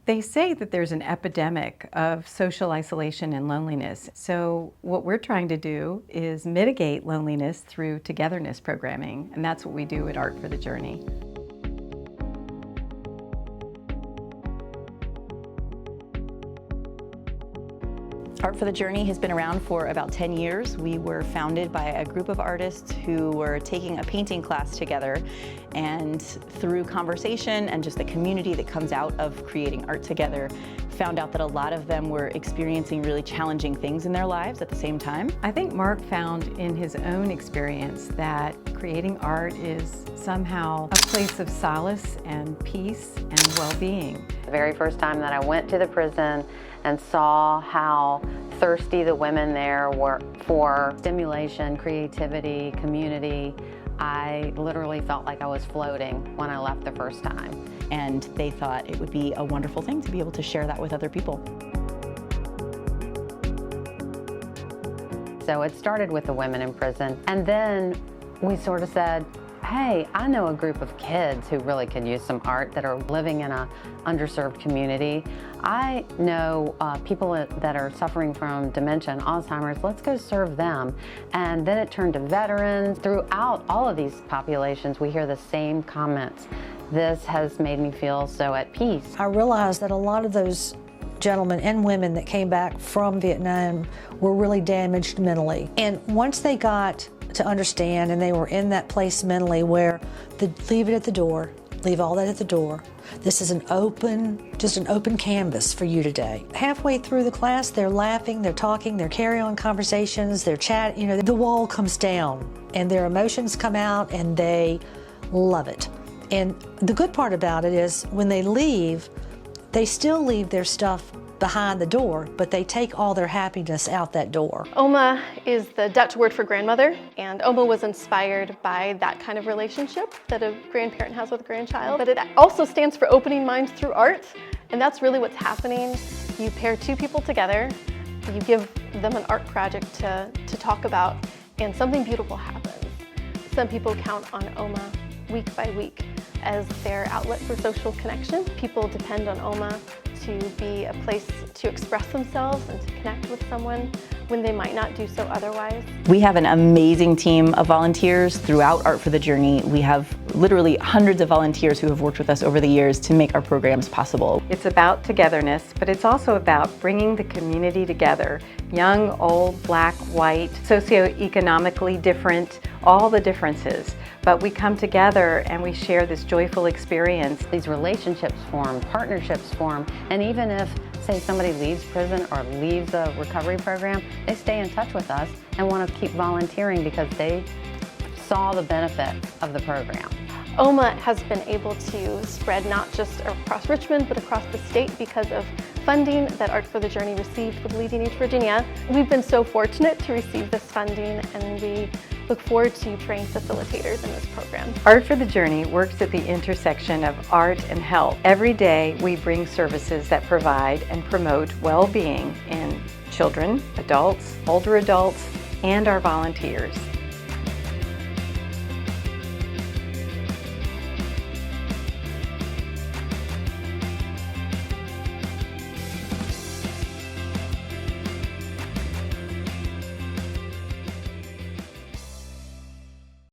They say that there's an epidemic of social isolation and loneliness. So what we're trying to do is mitigate loneliness through togetherness programming, and that's what we do at Art for the Journey. Art for the Journey has been around for about 10 years. We were founded by a group of artists who were taking a painting class together, and through conversation and just the community that comes out of creating art together, found out that a lot of them were experiencing really challenging things in their lives at the same time. I think Mark found in his own experience that creating art is somehow a place of solace and peace and well-being. The very first time that I went to the prison and saw how thirsty the women there were for stimulation, creativity, community, I literally felt like I was floating when I left the first time. And they thought it would be a wonderful thing to be able to share that with other people. So it started with the women in prison, and then we sort of said, hey, I know a group of kids who really could use some art that are living in an underserved community. I know people that are suffering from dementia and Alzheimer's. Let's go serve them. And then it turned to veterans. Throughout all of these populations, we hear the same comments. This has made me feel so at peace. I realized that a lot of those gentlemen and women that came back from Vietnam were really damaged mentally. And once they got to understand and they were in that place mentally where leave it at the door, leave all that at the door. This is just an open canvas for you today. Halfway through the class, they're laughing, they're talking, they're carrying on conversations, they're chatting, the wall comes down and their emotions come out and they love it. And the good part about it is when they leave, they still leave their stuff behind the door, but they take all their happiness out that door. Oma is the Dutch word for grandmother, and Oma was inspired by that kind of relationship that a grandparent has with a grandchild. But it also stands for opening minds through art, and that's really what's happening. You pair two people together, you give them an art project to talk about, and something beautiful happens. Some people count on Oma week by week as their outlet for social connection. People depend on Oma to be a place to express themselves and to connect with someone when they might not do so otherwise. We have an amazing team of volunteers throughout Art for the Journey. We have literally hundreds of volunteers who have worked with us over the years to make our programs possible. It's about togetherness, but it's also about bringing the community together. Young, old, black, white, socioeconomically different, all the differences. But we come together and we share this joyful experience. These relationships form, partnerships form, and even if, say, somebody leaves prison or leaves a recovery program, they stay in touch with us and want to keep volunteering because they saw the benefit of the program. Oma has been able to spread not just across Richmond, but across the state because of funding that Art for the Journey received with Leading East Virginia. We've been so fortunate to receive this funding, and we look forward to trained facilitators in this program. Art for the Journey works at the intersection of art and health. Every day we bring services that provide and promote well-being in children, adults, older adults, and our volunteers.